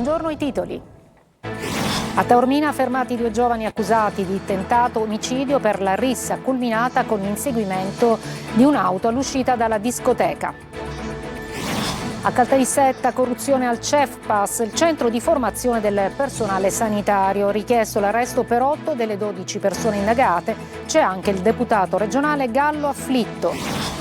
Buongiorno i titoli. A Taormina fermati 2 giovani accusati di tentato omicidio per la rissa culminata con l'inseguimento di un'auto all'uscita dalla discoteca. A Caltanissetta corruzione al CEFPAS, il centro di formazione del personale sanitario. Richiesto l'arresto per 8 delle 12 persone indagate. C'è anche il deputato regionale Gallo Afflitto.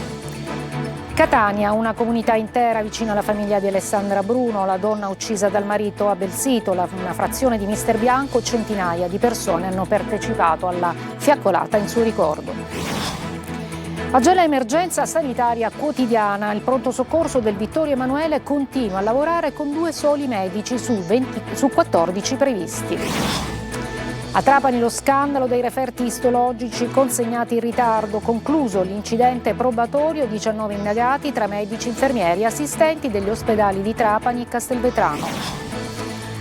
Catania, una comunità intera vicino alla famiglia di Alessandra Bruno, la donna uccisa dal marito a Belsito, una frazione di Mister Bianco, centinaia di persone hanno partecipato alla fiaccolata in suo ricordo. A Gela emergenza sanitaria quotidiana, il pronto soccorso del Vittorio Emanuele continua a lavorare con 2 soli medici su 14 previsti. A Trapani lo scandalo dei referti istologici consegnati in ritardo, concluso l'incidente probatorio, 19 indagati tra medici, infermieri e assistenti degli ospedali di Trapani e Castelvetrano.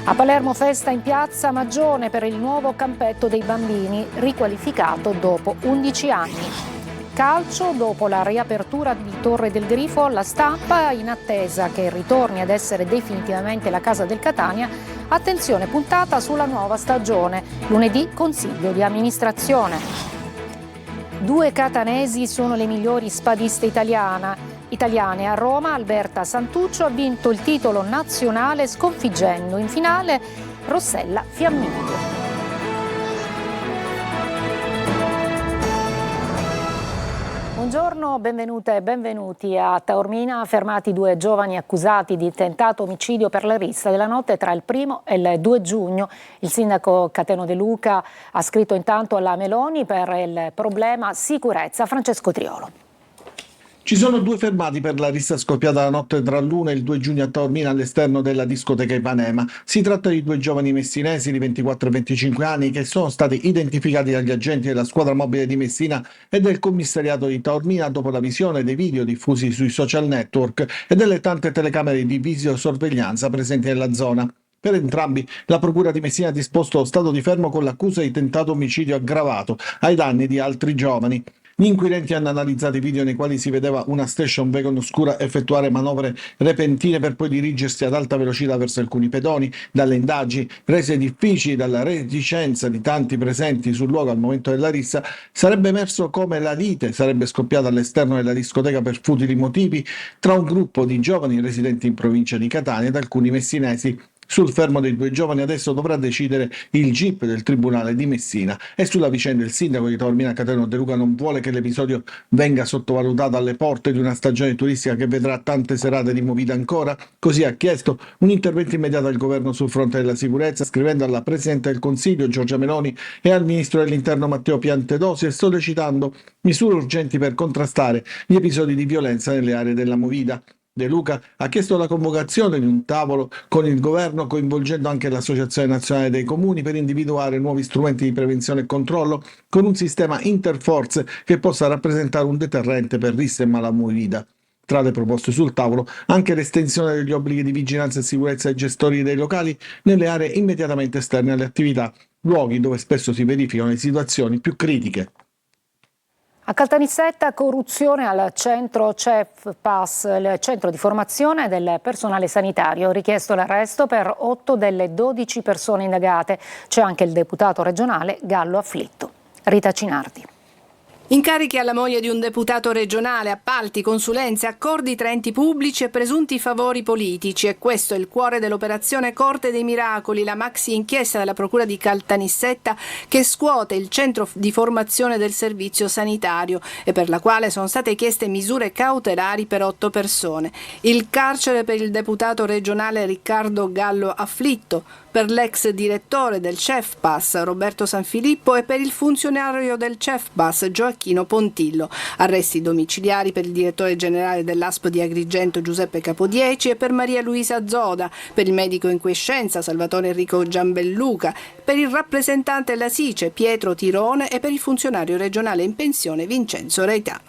A Palermo festa in piazza Magione per il nuovo campetto dei bambini, riqualificato dopo 11 anni. Calcio, dopo la riapertura di Torre del Grifo alla Stampa, in attesa che ritorni ad essere definitivamente la casa del Catania, attenzione puntata sulla nuova stagione. Lunedì consiglio di amministrazione. 2 catanesi sono le migliori spadiste italiane. A Roma Alberta Santuccio ha vinto il titolo nazionale sconfiggendo in finale Rossella Fiammingo. Buongiorno, benvenute e benvenuti a Taormina. Fermati 2 giovani accusati di tentato omicidio per la rissa della notte tra il 1° e il 2 giugno. Il sindaco Cateno De Luca ha scritto intanto alla Meloni per il problema sicurezza. Francesco Triolo. Ci sono 2 fermati per la rissa scoppiata la notte tra l'1 e il 2 giugno a Taormina all'esterno della discoteca Ipanema. Si tratta di 2 giovani messinesi di 24 e 25 anni che sono stati identificati dagli agenti della squadra mobile di Messina e del commissariato di Taormina dopo la visione dei video diffusi sui social network e delle tante telecamere di videosorveglianza presenti nella zona. Per entrambi la procura di Messina ha disposto lo stato di fermo con l'accusa di tentato omicidio aggravato ai danni di altri giovani. Gli inquirenti hanno analizzato i video nei quali si vedeva una station wagon oscura effettuare manovre repentine per poi dirigersi ad alta velocità verso alcuni pedoni. Dalle indagini, rese difficili dalla reticenza di tanti presenti sul luogo al momento della rissa, sarebbe emerso come la lite sarebbe scoppiata all'esterno della discoteca per futili motivi tra un gruppo di giovani residenti in provincia di Catania ed alcuni messinesi. Sul fermo dei 2 giovani adesso dovrà decidere il GIP del Tribunale di Messina e sulla vicenda il sindaco di Taormina Cateno De Luca non vuole che l'episodio venga sottovalutato alle porte di una stagione turistica che vedrà tante serate di movida ancora, così ha chiesto un intervento immediato del governo sul fronte della sicurezza, scrivendo alla Presidente del Consiglio Giorgia Meloni e al Ministro dell'Interno Matteo Piantedosi e sollecitando misure urgenti per contrastare gli episodi di violenza nelle aree della movida. De Luca ha chiesto la convocazione di un tavolo con il governo coinvolgendo anche l'Associazione Nazionale dei Comuni per individuare nuovi strumenti di prevenzione e controllo con un sistema interforze che possa rappresentare un deterrente per risse e malamovida. Tra le proposte sul tavolo anche l'estensione degli obblighi di vigilanza e sicurezza ai gestori dei locali nelle aree immediatamente esterne alle attività, luoghi dove spesso si verificano le situazioni più critiche. A Caltanissetta corruzione al centro CEFPAS, il centro di formazione del personale sanitario. Richiesto l'arresto per 8 delle 12 persone indagate. C'è anche il deputato regionale Gallo Afflitto. Rita Cinardi. Incarichi alla moglie di un deputato regionale, appalti, consulenze, accordi tra enti pubblici e presunti favori politici. E questo è il cuore dell'operazione Corte dei Miracoli, la maxi inchiesta della Procura di Caltanissetta che scuote il centro di formazione del servizio sanitario e per la quale sono state chieste misure cautelari per 8 persone. Il carcere per il deputato regionale Riccardo Gallo Afflitto, per l'ex direttore del CEFPAS Roberto Sanfilippo e per il funzionario del CEFPAS Gioacchino Pontillo. Arresti domiciliari per il direttore generale dell'ASP di Agrigento Giuseppe Capodieci e per Maria Luisa Zoda, per il medico in quiescenza Salvatore Enrico Giambelluca, per il rappresentante della SICE Pietro Tirone e per il funzionario regionale in pensione Vincenzo Reitano.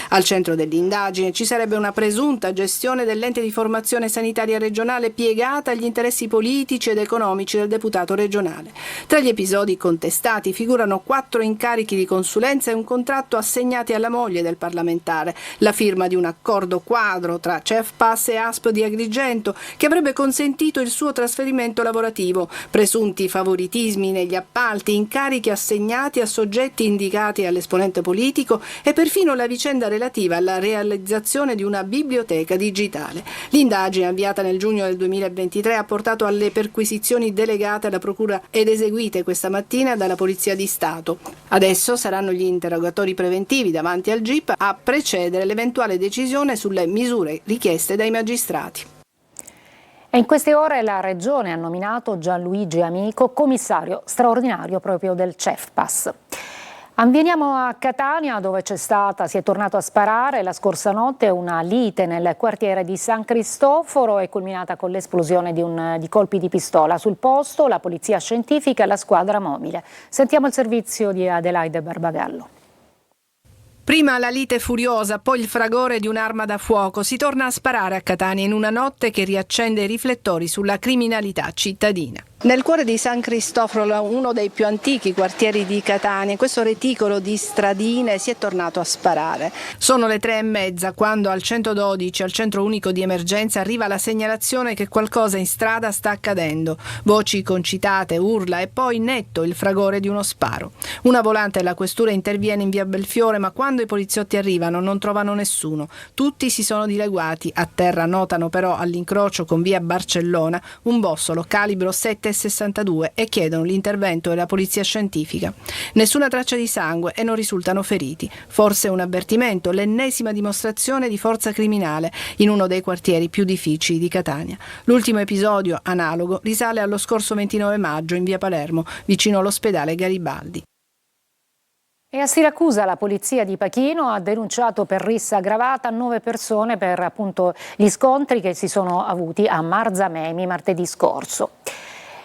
Al centro dell'indagine ci sarebbe una presunta gestione dell'ente di formazione sanitaria regionale piegata agli interessi politici ed economici del deputato regionale. Tra gli episodi contestati figurano 4 incarichi di consulenza e un contratto assegnati alla moglie del parlamentare, la firma di un accordo quadro tra Cefpas e ASP di Agrigento che avrebbe consentito il suo trasferimento lavorativo, presunti favoritismi negli appalti, incarichi assegnati a soggetti indicati all'esponente politico e perfino la vicenda relativa alla realizzazione di una biblioteca digitale. L'indagine avviata nel giugno del 2023 ha portato alle perquisizioni delegate alla Procura ed eseguite questa mattina dalla Polizia di Stato. Adesso saranno gli interrogatori preventivi davanti al GIP a precedere l'eventuale decisione sulle misure richieste dai magistrati. E in queste ore la Regione ha nominato Gianluigi Amico commissario straordinario proprio del Cefpas. Veniamo a Catania, dove si è tornato a sparare la scorsa notte una lite nel quartiere di San Cristoforo, è culminata con l'esplosione di colpi di pistola. Sul posto la polizia scientifica e la squadra mobile. Sentiamo il servizio di Adelaide Barbagallo. Prima la lite furiosa, poi il fragore di un'arma da fuoco. Si torna a sparare a Catania in una notte che riaccende i riflettori sulla criminalità cittadina. Nel cuore di San Cristoforo, uno dei più antichi quartieri di Catania, in questo reticolo di stradine si è tornato a sparare. Sono le 3:30 quando al 112, al centro unico di emergenza, arriva la segnalazione che qualcosa in strada sta accadendo. Voci concitate, urla e poi netto il fragore di uno sparo. Una volante della questura interviene in via Belfiore, ma quando i poliziotti arrivano non trovano nessuno. Tutti si sono dileguati. A terra notano però all'incrocio con via Barcellona un bossolo calibro 7,62 e chiedono l'intervento della polizia scientifica. Nessuna traccia di sangue e non risultano feriti. Forse un avvertimento, l'ennesima dimostrazione di forza criminale in uno dei quartieri più difficili di Catania. L'ultimo episodio analogo risale allo scorso 29 maggio in via Palermo, vicino all'ospedale Garibaldi. E a Siracusa la polizia di Pachino ha denunciato per rissa aggravata 9 persone per appunto gli scontri che si sono avuti a Marzamemi martedì scorso.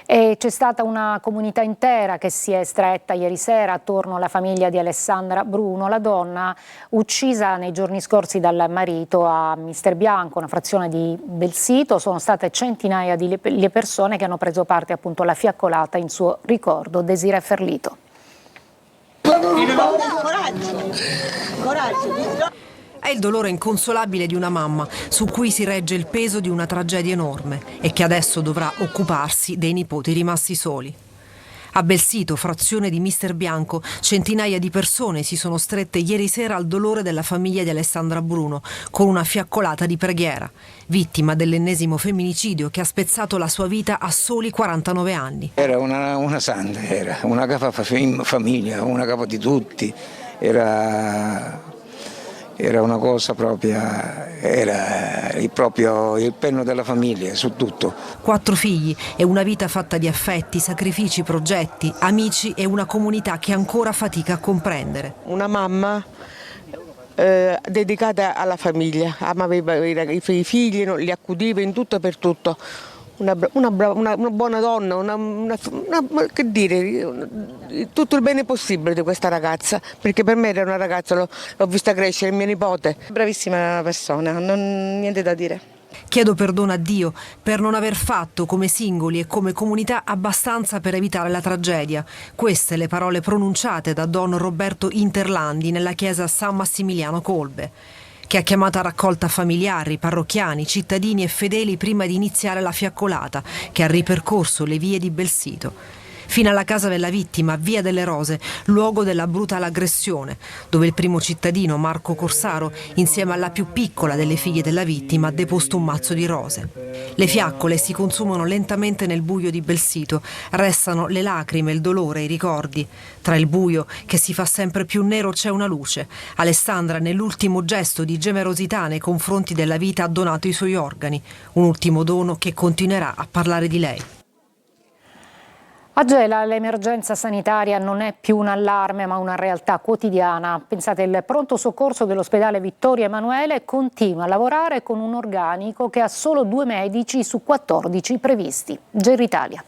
E c'è stata una comunità intera che si è stretta ieri sera attorno alla famiglia di Alessandra Bruno, la donna uccisa nei giorni scorsi dal marito a Mister Bianco, una frazione di Belsito. Sono state centinaia di le persone che hanno preso parte appunto alla fiaccolata in suo ricordo. Desiree Ferlito. Coraggio. È il dolore inconsolabile di una mamma su cui si regge il peso di una tragedia enorme e che adesso dovrà occuparsi dei nipoti rimasti soli. A Belsito, frazione di Mister Bianco, centinaia di persone si sono strette ieri sera al dolore della famiglia di Alessandra Bruno con una fiaccolata di preghiera, vittima dell'ennesimo femminicidio che ha spezzato la sua vita a soli 49 anni. Era una santa, era una capa famiglia, una capa di tutti, era una cosa propria, era proprio il penno della famiglia su tutto. 4 figli e una vita fatta di affetti, sacrifici, progetti, amici e una comunità che ancora fatica a comprendere. Una mamma dedicata alla famiglia, amava i figli, li accudiva in tutto e per tutto. Una buona donna, che dire, tutto il bene possibile di questa ragazza, perché per me era una ragazza, l'ho vista crescere, il mio nipote. Bravissima persona, niente da dire. Chiedo perdono a Dio per non aver fatto come singoli e come comunità abbastanza per evitare la tragedia. Queste le parole pronunciate da Don Roberto Interlandi nella chiesa San Massimiliano Colbe, che ha chiamato a raccolta familiari, parrocchiani, cittadini e fedeli prima di iniziare la fiaccolata che ha ripercorso le vie di Belsito, fino alla casa della vittima, via delle Rose, luogo della brutale aggressione, dove il primo cittadino, Marco Corsaro, insieme alla più piccola delle figlie della vittima, ha deposto un mazzo di rose. Le fiaccole si consumano lentamente nel buio di Belsito, restano le lacrime, il dolore, i ricordi. Tra il buio, che si fa sempre più nero, c'è una luce. Alessandra, nell'ultimo gesto di generosità nei confronti della vita, ha donato i suoi organi, un ultimo dono che continuerà a parlare di lei. A Gela l'emergenza sanitaria non è più un allarme ma una realtà quotidiana. Pensate, il pronto soccorso dell'ospedale Vittorio Emanuele continua a lavorare con un organico che ha solo 2 medici su 14 previsti. Gera Italia.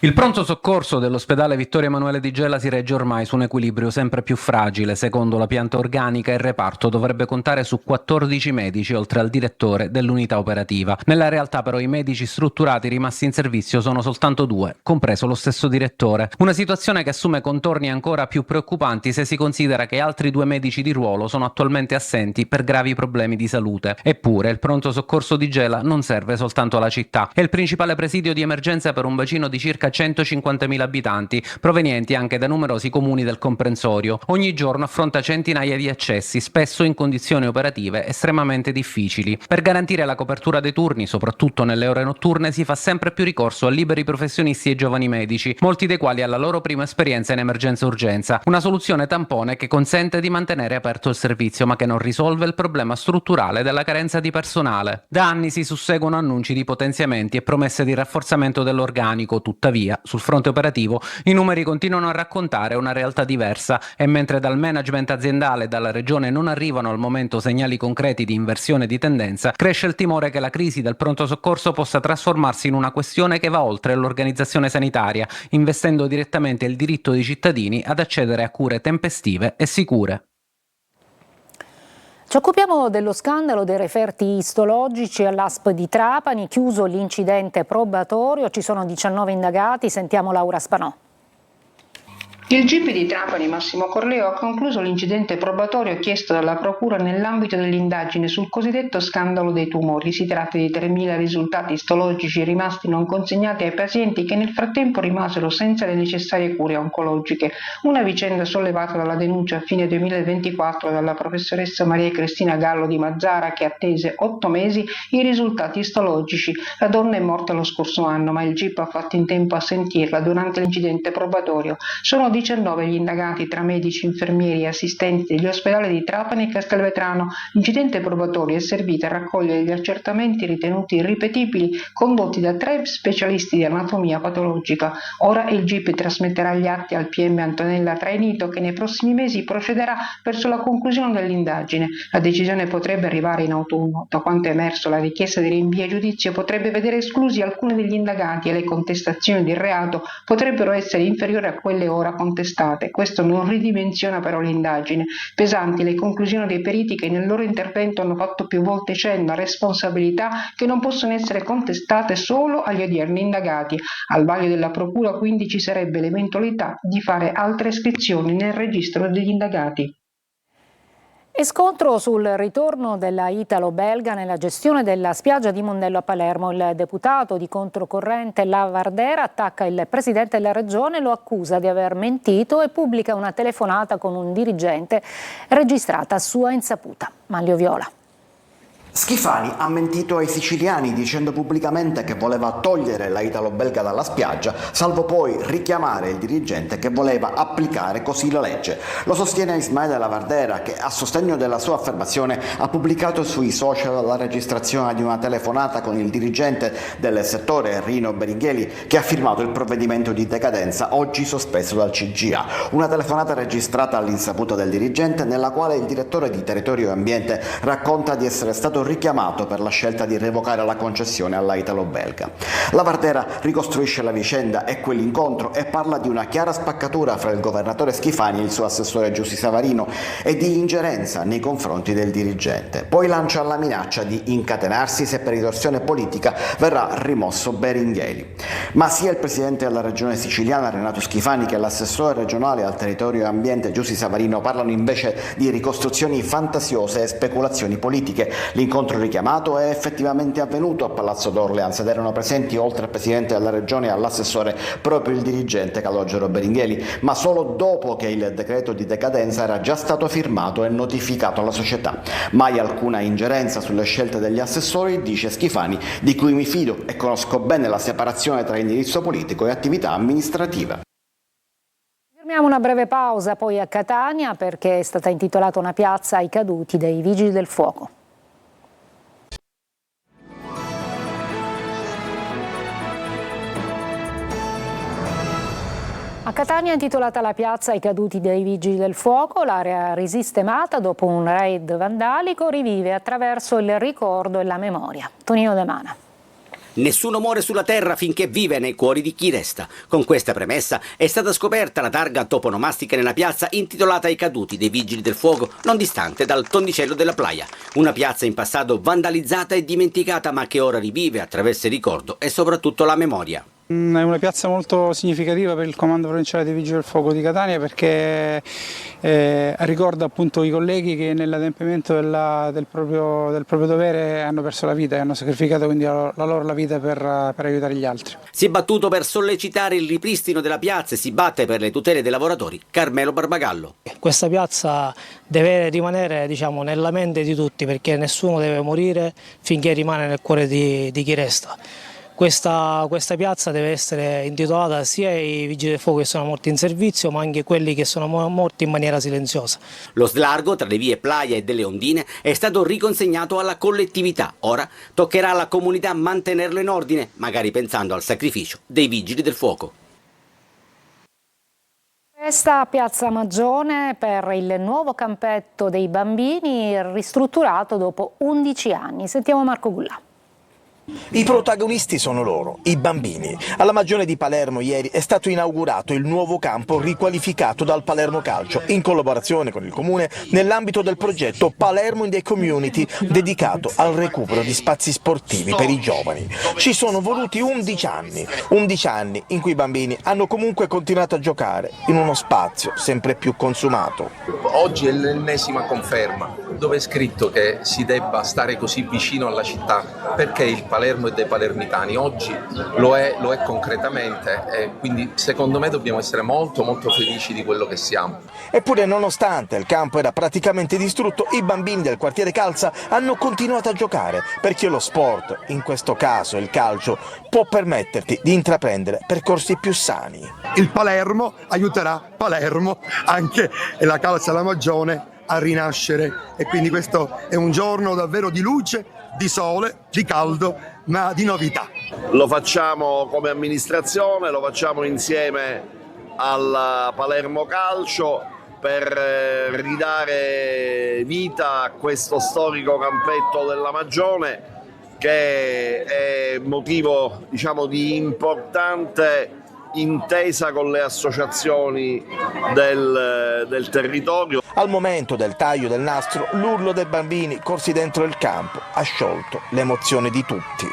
Il pronto soccorso dell'ospedale Vittorio Emanuele di Gela si regge ormai su un equilibrio sempre più fragile. Secondo la pianta organica, il reparto dovrebbe contare su 14 medici, oltre al direttore dell'unità operativa. Nella realtà però i medici strutturati rimasti in servizio sono soltanto 2, compreso lo stesso direttore. Una situazione che assume contorni ancora più preoccupanti se si considera che altri 2 medici di ruolo sono attualmente assenti per gravi problemi di salute. Eppure il pronto soccorso di Gela non serve soltanto alla città. È il principale presidio di emergenza per un bacino di circa 150.000 abitanti, provenienti anche da numerosi comuni del comprensorio. Ogni giorno affronta centinaia di accessi, spesso in condizioni operative estremamente difficili. Per garantire la copertura dei turni, soprattutto nelle ore notturne, si fa sempre più ricorso a liberi professionisti e giovani medici, molti dei quali alla loro prima esperienza in emergenza-urgenza. Una soluzione tampone che consente di mantenere aperto il servizio, ma che non risolve il problema strutturale della carenza di personale. Da anni si susseguono annunci di potenziamenti e promesse di rafforzamento dell'organico, tuttavia sul fronte operativo i numeri continuano a raccontare una realtà diversa e mentre dal management aziendale e dalla regione non arrivano al momento segnali concreti di inversione di tendenza, cresce il timore che la crisi del pronto soccorso possa trasformarsi in una questione che va oltre l'organizzazione sanitaria, investendo direttamente il diritto dei cittadini ad accedere a cure tempestive e sicure. Ci occupiamo dello scandalo dei referti istologici all'ASP di Trapani, chiuso l'incidente probatorio, ci sono 19 indagati, sentiamo Laura Spanò. Il GIP di Trapani Massimo Corleo ha concluso l'incidente probatorio chiesto dalla Procura nell'ambito dell'indagine sul cosiddetto scandalo dei tumori. Si tratta di 3.000 risultati istologici rimasti non consegnati ai pazienti che nel frattempo rimasero senza le necessarie cure oncologiche. Una vicenda sollevata dalla denuncia a fine 2024 dalla professoressa Maria Cristina Gallo di Mazzara, che attese 8 mesi i risultati istologici. La donna è morta lo scorso anno, ma il GIP ha fatto in tempo a sentirla durante l'incidente probatorio. Sono 19 gli indagati tra medici, infermieri e assistenti degli ospedali di Trapani e Castelvetrano. L'incidente probatorio è servito a raccogliere gli accertamenti ritenuti irripetibili condotti da 3 specialisti di anatomia patologica. Ora il GIP trasmetterà gli atti al PM Antonella Trainito, che nei prossimi mesi procederà verso la conclusione dell'indagine. La decisione potrebbe arrivare in autunno. Da quanto è emerso, la richiesta di rinvio a giudizio potrebbe vedere esclusi alcuni degli indagati e le contestazioni di reato potrebbero essere inferiori a quelle ora contestate. Questo non ridimensiona però l'indagine. Pesanti le conclusioni dei periti che nel loro intervento hanno fatto più volte cenno a responsabilità che non possono essere contestate solo agli odierni indagati. Al vaglio della Procura quindi ci sarebbe l'eventualità di fare altre iscrizioni nel registro degli indagati. E scontro sul ritorno della italo-belga nella gestione della spiaggia di Mondello a Palermo. Il deputato di controcorrente Lavardera attacca il presidente della regione, lo accusa di aver mentito e pubblica una telefonata con un dirigente registrata a sua insaputa. Manlio Viola. Schifani ha mentito ai siciliani dicendo pubblicamente che voleva togliere la italo-belga dalla spiaggia, salvo poi richiamare il dirigente che voleva applicare così la legge. Lo sostiene Ismaele Lavardera, che a sostegno della sua affermazione ha pubblicato sui social la registrazione di una telefonata con il dirigente del settore Rino Berigheli, che ha firmato il provvedimento di decadenza oggi sospeso dal CGA. Una telefonata registrata all'insaputa del dirigente, nella quale il direttore di Territorio e Ambiente racconta di essere stato richiamato per la scelta di revocare la concessione alla italo-belga. Lavardera ricostruisce la vicenda e quell'incontro e parla di una chiara spaccatura fra il governatore Schifani e il suo assessore Giussi Savarino e di ingerenza nei confronti del dirigente. Poi lancia la minaccia di incatenarsi se per ritorsione politica verrà rimosso Berigheli. Ma sia il presidente della regione siciliana Renato Schifani che l'assessore regionale al territorio e ambiente Giussi Savarino parlano invece di ricostruzioni fantasiose e speculazioni politiche. L'incontro richiamato è effettivamente avvenuto a Palazzo d'Orleans ed erano presenti, oltre al presidente della regione e all'assessore, proprio il dirigente Calogero Berigheli, ma solo dopo che il decreto di decadenza era già stato firmato e notificato alla società. Mai alcuna ingerenza sulle scelte degli assessori, dice Schifani, di cui mi fido e conosco bene la separazione tra indirizzo politico e attività amministrativa. Fermiamo una breve pausa poi a Catania, perché è stata intitolata una piazza ai caduti dei Vigili del Fuoco. A Catania è intitolata la piazza ai caduti dei Vigili del Fuoco. L'area risistemata dopo un raid vandalico rivive attraverso il ricordo e la memoria. Tonino De Mana. Nessuno muore sulla terra finché vive nei cuori di chi resta. Con questa premessa è stata scoperta la targa toponomastica nella piazza intitolata ai caduti dei Vigili del Fuoco, non distante dal Tonnicello della Playa. Una piazza in passato vandalizzata e dimenticata, ma che ora rivive attraverso il ricordo e soprattutto la memoria. È una piazza molto significativa per il Comando Provinciale dei Vigili del Fuoco di Catania perché ricorda appunto i colleghi che nell'adempimento del proprio dovere hanno perso la vita e hanno sacrificato quindi la vita per aiutare gli altri. Si è battuto per sollecitare il ripristino della piazza e si batte per le tutele dei lavoratori Carmelo Barbagallo. Questa piazza deve rimanere nella mente di tutti perché nessuno deve morire finché rimane nel cuore di chi resta. Questa piazza deve essere intitolata sia ai Vigili del Fuoco che sono morti in servizio, ma anche quelli che sono morti in maniera silenziosa. Lo slargo tra le vie Playa e delle Ondine è stato riconsegnato alla collettività. Ora toccherà alla comunità mantenerlo in ordine, magari pensando al sacrificio dei Vigili del Fuoco. Questa Piazza Magione per il nuovo campetto dei bambini ristrutturato dopo 11 anni. Sentiamo Marco Gullà. I protagonisti sono loro, i bambini. Alla Magione di Palermo ieri è stato inaugurato il nuovo campo riqualificato dal Palermo Calcio in collaborazione con il Comune nell'ambito del progetto Palermo in the Community dedicato al recupero di spazi sportivi per i giovani. Ci sono voluti 11 anni in cui i bambini hanno comunque continuato a giocare in uno spazio sempre più consumato. Oggi è l'ennesima conferma dove è scritto che si debba stare così vicino alla città perché il Palermo e dei palermitani oggi lo è concretamente e quindi secondo me dobbiamo essere molto felici di quello che siamo. Eppure nonostante il campo era praticamente distrutto, i bambini del quartiere Calza hanno continuato a giocare perché lo sport, in questo caso il calcio, può permetterti di intraprendere percorsi più sani. Il Palermo aiuterà Palermo, anche la Calza e la Magione a rinascere e quindi questo è un giorno davvero di luce, di sole, di caldo, ma di novità. Lo facciamo come amministrazione, lo facciamo insieme al Palermo Calcio per ridare vita a questo storico campetto della Magione che è motivo, di importante intesa con le associazioni del territorio. Al momento del taglio del nastro, l'urlo dei bambini corsi dentro il campo ha sciolto l'emozione di tutti.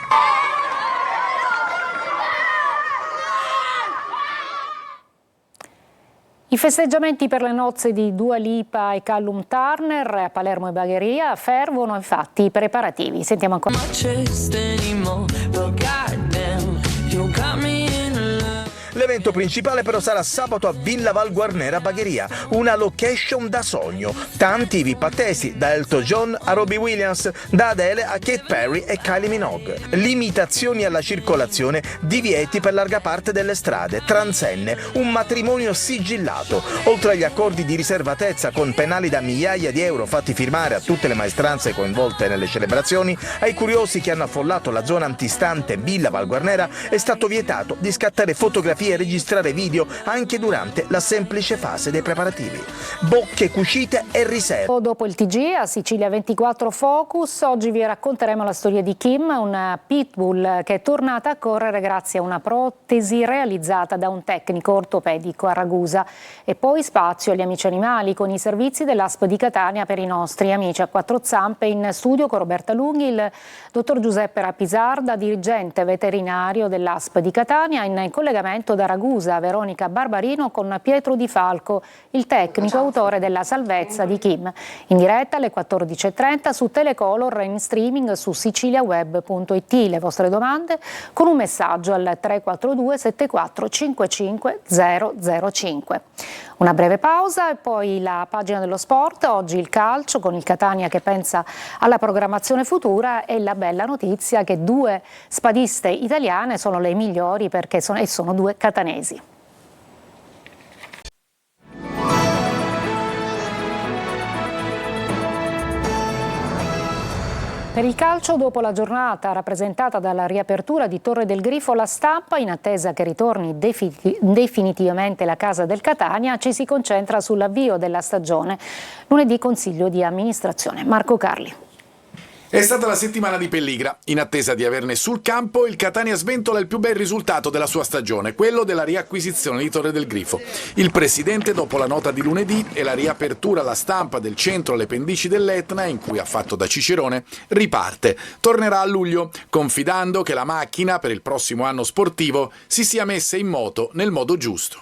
I festeggiamenti per le nozze di Dua Lipa e Callum Turner a Palermo e Bagheria fervono infatti i preparativi. Sentiamo ancora. L'evento principale però sarà sabato a Villa Val Guarnera Bagheria, una location da sogno. Tanti i VIP attesi, da Elton John a Robbie Williams, da Adele a Katy Perry e Kylie Minogue. Limitazioni alla circolazione, divieti per larga parte delle strade, transenne, un matrimonio sigillato. Oltre agli accordi di riservatezza con penali da migliaia di euro fatti firmare a tutte le maestranze coinvolte nelle celebrazioni, ai curiosi che hanno affollato la zona antistante Villa Val Guarnera è stato vietato di scattare fotografie e registrare video anche durante la semplice fase dei preparativi. Bocche cucite e riserve. Dopo il TG a Sicilia 24 Focus, oggi vi racconteremo la storia di Kim, una pitbull che è tornata a correre grazie a una protesi realizzata da un tecnico ortopedico a Ragusa. E poi spazio agli amici animali con i servizi dell'ASP di Catania per i nostri amici a quattro zampe. In studio con Roberta Lunghi il dottor Giuseppe Rapisarda, dirigente veterinario dell'ASP di Catania, in collegamento da Ragusa, Veronica Barbarino con Pietro Di Falco, il tecnico autore della salvezza di Kim. In diretta alle 14.30 su Telecolor e in streaming su siciliaweb.it. Le vostre domande con un messaggio al 342 74 55 005. Una breve pausa e poi la pagina dello sport. Oggi il calcio con il Catania che pensa alla programmazione futura e la bella notizia che due spadiste italiane sono le migliori perché sono due catanesi. Per il calcio, dopo la giornata rappresentata dalla riapertura di Torre del Grifo, la Stampa, in attesa che ritorni definitivamente la casa del Catania, ci si concentra sull'avvio della stagione. Lunedì consiglio di amministrazione. Marco Carli. È stata la settimana di Pelligra. In attesa di averne sul campo, il Catania sventola il più bel risultato della sua stagione, quello della riacquisizione di Torre del Grifo. Il presidente, dopo la nota di lunedì e la riapertura alla stampa del centro alle pendici dell'Etna, in cui ha fatto da cicerone, riparte. Tornerà a luglio, confidando che la macchina per il prossimo anno sportivo si sia messa in moto nel modo giusto.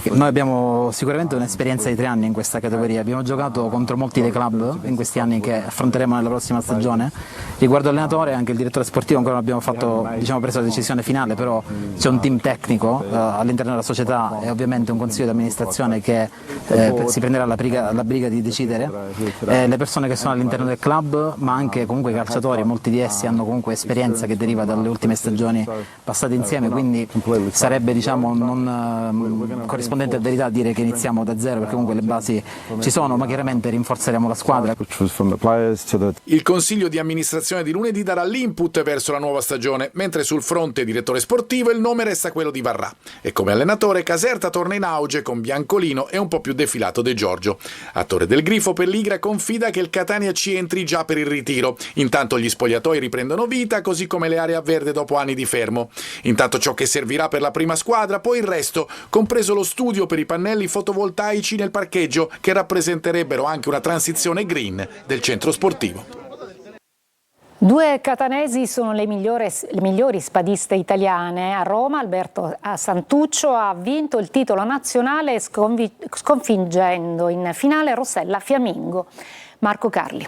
Noi abbiamo sicuramente un'esperienza di 3 anni in questa categoria. Abbiamo giocato contro molti dei club in questi anni che affronteremo nella prossima stagione. Riguardo allenatore, anche il direttore sportivo ancora non abbiamo preso la decisione finale, però c'è un team tecnico all'interno della società e ovviamente un consiglio di amministrazione che si prenderà la briga di decidere. Le persone che sono all'interno del club, ma anche comunque i calciatori, molti di essi hanno comunque esperienza che deriva dalle ultime stagioni passate insieme, quindi sarebbe non corrispondente a verità dire che iniziamo da zero, perché comunque le basi ci sono, ma chiaramente rinforzeremo la squadra. Il consiglio di amministrazione di lunedì darà l'input verso la nuova stagione, mentre sul fronte direttore sportivo il nome resta quello di Varrà. E come allenatore Caserta torna in auge con Biancolino e un po' più defilato De Giorgio. A Torre del Grifo Pelligra confida che il Catania ci entri già per il ritiro. Intanto gli spogliatoi riprendono vita, così come le aree a verde dopo anni di fermo. Intanto ciò che servirà per la prima squadra, poi il resto, compreso lo studio per i pannelli fotovoltaici nel parcheggio, che rappresenterebbero anche una transizione green del centro sportivo. 2 catanesi sono le migliori spadiste italiane. A Roma Alberto Santuccio ha vinto il titolo nazionale sconfiggendo in finale Rossella Fiammingo. Marco Carli.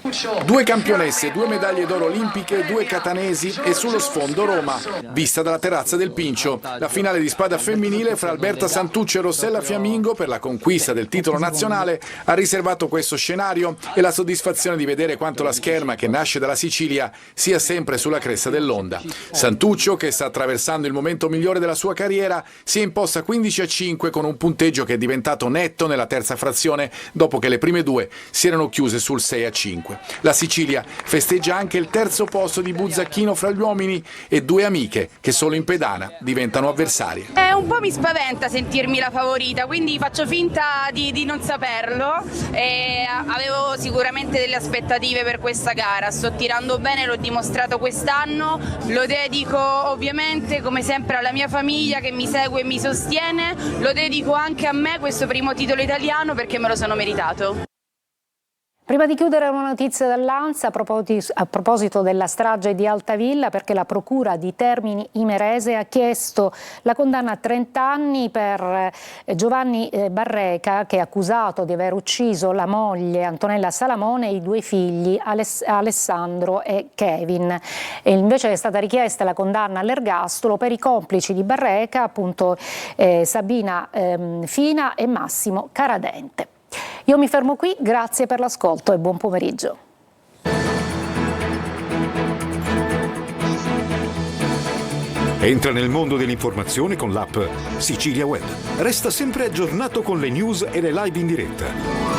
2 campionesse, 2 medaglie d'oro olimpiche, 2 catanesi e sullo sfondo Roma, vista dalla terrazza del Pincio. La finale di spada femminile fra Alberta Santuccio e Rossella Fiammingo per la conquista del titolo nazionale ha riservato questo scenario e la soddisfazione di vedere quanto la scherma che nasce dalla Sicilia sia sempre sulla cresta dell'onda. Santuccio, che sta attraversando il momento migliore della sua carriera, si è imposta 15-5 con un punteggio che è diventato netto nella terza frazione dopo che le prime 2 si erano chiuse sul 6-5. La Sicilia festeggia anche il terzo posto di Buzzacchino fra gli uomini e 2 amiche che solo in pedana diventano avversarie. Un po' mi spaventa sentirmi la favorita, quindi faccio finta di non saperlo. Avevo sicuramente delle aspettative per questa gara, sto tirando bene, l'ho dimostrato quest'anno, lo dedico ovviamente come sempre alla mia famiglia che mi segue e mi sostiene, lo dedico anche a me questo primo titolo italiano perché me lo sono meritato. Prima di chiudere una notizia dall'ANSA a proposito della strage di Altavilla, perché la Procura di Termini Imerese ha chiesto la condanna a 30 anni per Giovanni Barreca, che è accusato di aver ucciso la moglie Antonella Salamone e i 2 figli Alessandro e Kevin. E invece è stata richiesta la condanna all'ergastolo per i complici di Barreca, appunto Sabina Fina e Massimo Caradente. Io mi fermo qui, grazie per l'ascolto e buon pomeriggio. Entra nel mondo dell'informazione con l'app Sicilia Web. Resta sempre aggiornato con le news e le live in diretta.